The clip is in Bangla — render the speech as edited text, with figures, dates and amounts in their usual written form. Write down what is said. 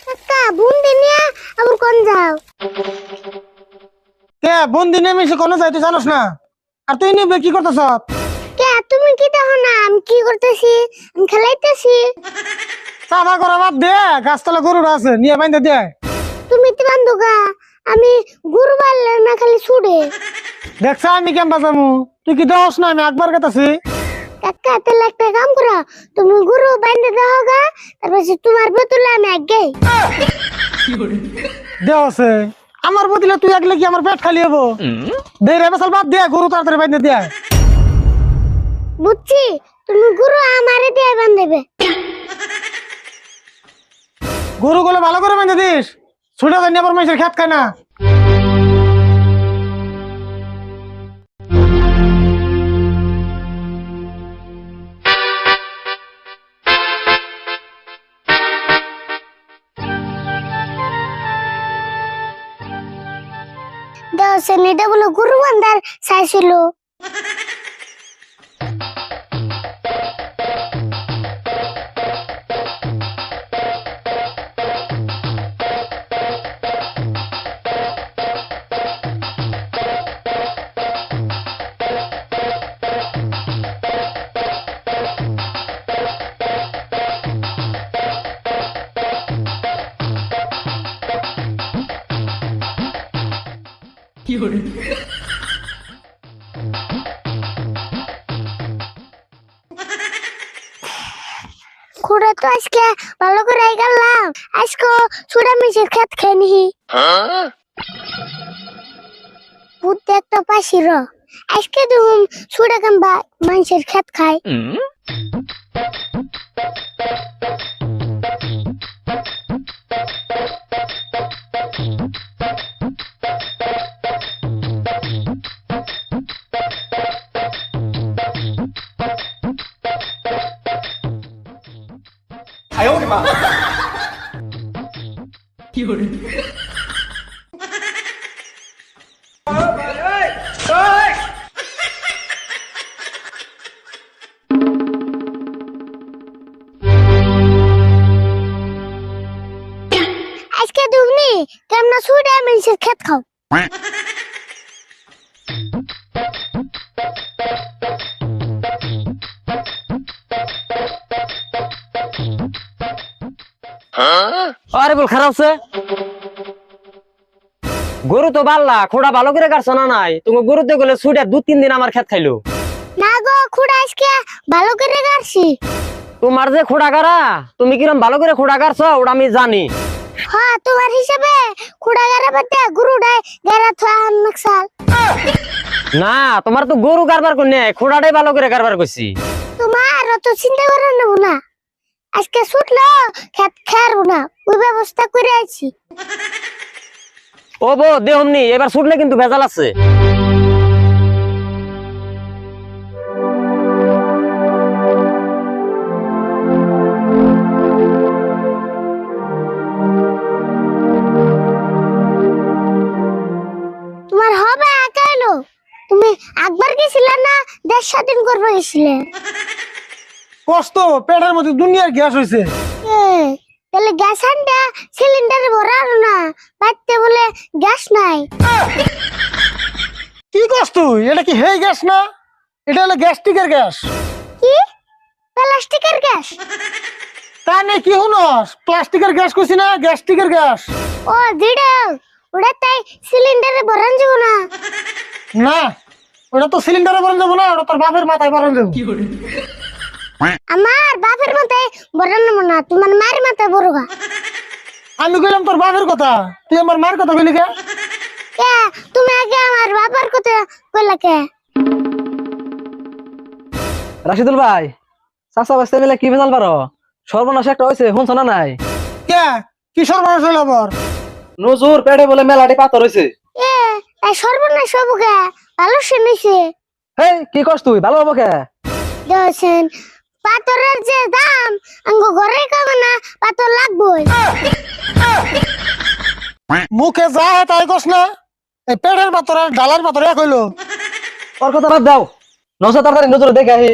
কাকা বুন্দি নিয়ে আবার কোন যাও? কে বন্দি নেমে এসে কোনো যাই তুই জানোস না? আর তুই নিবে কি করতেছ? কে তুমি কি দেখো না আমি কি করতেছি? আমি খেলাইতেছি। চাপা করা বাদ দে, গাছতলা গরুরা আছে নিয়ে বাইন্দা দে। তুমি তো বান্ধুকা, আমি গরু বাড়লে না খালি ছুড়ে। দেখছ আমি কেম বাজামু, তুই কি দেওস না আমি একবার কাটাছি। কাকা তাহলে একটা কাম করো, তুমি গরু বান্ধে দাও গা, তারপর তোমার বোতলে আমি আগে দেওয়াছে আমার বদিলে তুই একলে কি আমার পেট খালি হবো? দে রে বেসাল বাদ দে, গরু তাড়াতাড়ি বাইন্দা দে। বুঝছি, তুমি গরু আমারে দিয়ে বান্ধবে। গরু গুলো ভালো করে বাইন্দা দিস, ছুটে যাই আবার মানুষের খেত খায় না। দেওয়াছেন এটা বলে গরু বান্ধার চাইছিল। খুড়া তো আজকে ভালো করে গেলাম, আজকে ছুড়া মিশের খেত খাইনি। বুদ্ধি একটা পাশির আজকে দেখুন ছুড়া কাম্বা মানুষের খেত খায়। আজকে দুমনি কেমন ছুড়া মানুষের খেত খাও। আরে বল খারাপ আছে, গরু তো বাল্লা খোড়া ভালো করে কাটছ না নাই? তুমি গরুতে গেলে ছুটে 2-3 দিন আমার খেত খাইলো। না গো খুড়া আজকে ভালো করে গাড়ছি। তোমার যে খোড়া গাড়া, তুমি কিরম ভালো করে খোড়া গাড়ছ ওটা আমি জানি। হ্যাঁ তোমার হিসাবে খুড়া গাড়া বাদে গরুটাই গাড়া থা নকশাল। না তোমার তো গরু কারবার করনে, খোড়াটাই ভালো করে কারবার করছি। তোমার অত চিন্তা করে নেব না, আজকে ছুটলো খেত খারবো না, ওই ব্যবস্থা করে আছি। ও বো দেহমনি এবার ছুটলে কিন্তু ভেজাল আছে। তোমার হবে একাইলো, তুমি একবার গেছিলে না, দেশ স্বাধীন করবে গেছিলে। কষ্ট পেটের মধ্যে দুনিয়ার গ্যাস হয়েছে। তাহলে গ্যাস আনটা সিলিন্ডারে ভরার না, বাড়তে বলে গ্যাস নাই। কি কষ্ট, এটা কি হে গ্যাস না? এটা হলো গ্যাস্ট্রিকের গ্যাস। কি প্লাস্টিকের গ্যাস? তা নেই কি হুনস, প্লাস্টিকের গ্যাস কইছি না, গ্যাস্ট্রিকের গ্যাস। ও দিড়া, ওটা তাই সিলিন্ডারে ভরান যাব না। না ওটা তো সিলিন্ডারে ভরন যাবো না, ওটা তোর বাপের মাথায় ভরন যাবো। আমার বাপের মাথায় ভরান নেব না, তোমার মায়ের মাথায় ভরবা। আমি কইলাম তোর বাপের কথা, তুই আমার মায়ের কথা কইলি কে? কে তুমি আগে আমার বাবার কথা কইলা কে? রাশিদুল ভাই, চাচা বাচ্চা মিলে কি ভেজাল পারো? সর্বনাশ একটা হয়েছে, শুনছ না নাই? কে কি সর্বনাশ হইল আবার? নজুর পেটে বলে মেলাটি পাথর হয়েছে। এ এই সর্বনাশ হবো কে? ভালো শুনেছে। হেই কি করছ তুই, ভালো হবো কে? দেখছেন পাথরের যে দাম, আঙ্গ ঘরে কামে না পাথর লাগবই। মুখে যা হয় তাই কস না, এই পেটের পাথর আর ডালার পাথর এক হইলো। ওর কথা বাদ দাও, নজর তাড়াতাড়ি নজরে দেখে আহি।